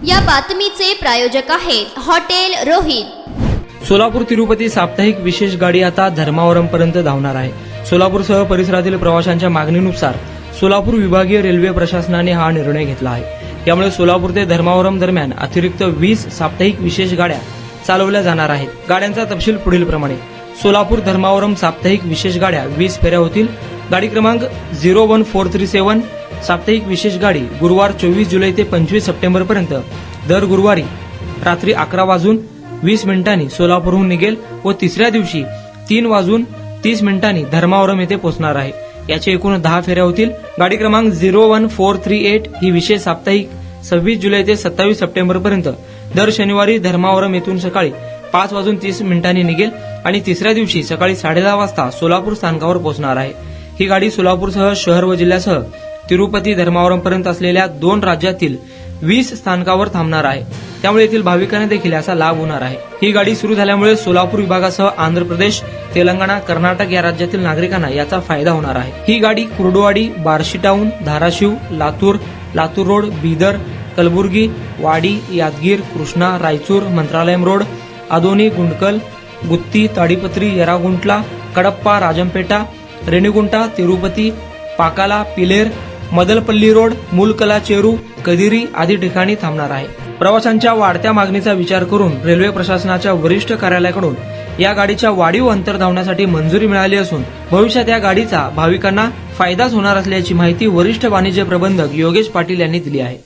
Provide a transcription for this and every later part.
या बातमीचे प्रायोजक आहेत हॉटेल रोहित। सोलापूर तिरुपती साप्ताहिक विशेष गाडी आता धर्मावरम पर्यंत धावणार आहे। सोलापूरसह परिसरातील प्रवाशांच्या मागणीनुसार सोलापूर विभागीय रेल्वे प्रशासनाने हा निर्णय घेतला आहे। यामुळे सोलापूर ते धर्मावरम दरम्यान अतिरिक्त 20 साप्ताहिक विशेष गाड्या चालवल्या जाणार आहेत। गाड्यांचा तपशील पुढील प्रमाणे: सोलापूर धर्मावरम साप्ताहिक विशेष गाड्या 20 फेऱ्या होतील। गाडी क्रमांक 01437 साप्ताहिक विशेष गाडी गुरुवार 24 जुलै ते 25 सप्टेंबर पर्यंत दर गुरुवारी रात्री 11:20 सोलापूरहून निघेल व तिसऱ्या दिवशी 3:30 धर्मावरम येथे पोहोचणार आहे। याचे एकूण 10 फेऱ्या होतील। गाडी क्रमांक 01438 ही विशेष साप्ताहिक 26 जुलै ते 27 सप्टेंबर पर्यंत दर शनिवारी धर्मावरम येथून सकाळी 5:30 निघेल आणि तिसऱ्या दिवशी सकाळी 10:30 वाजता सोलापूर स्थानकावर पोहोचणार आहे। ही गाडी सोलापूरसह शहर व जिल्ह्यासह तिरुपती धर्मावरम पर्यंत असलेल्या 2 राज्यातील 20 स्थानकावर थांबणार आहे। त्यामुळे येथील भाविकांना देखील याचा लाभ होणार आहे। ही गाडी सुरू झाल्यामुळे सोलापूर विभागासह आंध्र प्रदेश, तेलंगणा, कर्नाटक या राज्यातील नागरिकांना याचा फायदा होणार आहे। ही गाडी कुर्डुवाडी, बार्शी टाउन, धाराशिव, लातूर, लातूर रोड, बिदर, कलबुर्गी, वाडी, यादगीर, कृष्णा, रायचूर, मंत्रालयम रोड, आदोनी, गुंडकल, गुत्ती, ताडीपत्री, यरागुंटला, कडप्पा, राजमपेटा, रेणीगुंटा, तिरुपती, पाकाला, पिलेर, मदलपल्ली रोड, मुलकला, चेरू, कदिरी आदी ठिकाणी थांबणार आहे। प्रवाशांच्या वाढत्या मागणीचा विचार करून रेल्वे प्रशासनाच्या वरिष्ठ कार्यालयाकडून या गाडीच्या वाढीव अंतर धावण्यासाठी मंजुरी मिळाली असून भविष्यात या गाडीचा भाविकांना फायदाच होणार असल्याची माहिती वरिष्ठ वाणिज्य प्रबंधक योगेश पाटील यांनी दिली आहे।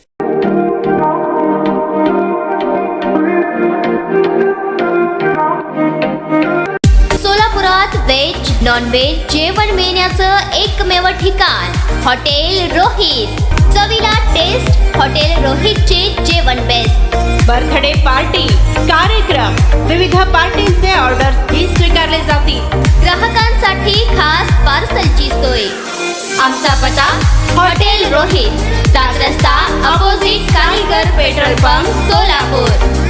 सोलापुरात व्हेज नॉन व्हेज जेवण मिळण्याचं एकमेव ठिकाण हॉटेल रोहित। चवीला टेस्ट, हॉटेल रोहितचे जेवण बेस्ट। बर्थडे पार्टी, कार्यक्रम, विविध पार्टींचे ऑर्डर्स ही स्वीकारले जातील। ग्राहकांसाठी खास पार्सलची सोय। आमचा पत्ता हॉटेल रोहित, दादरस्ता अपोजिट कारीगर पेट्रोल पंप, सोलापूर।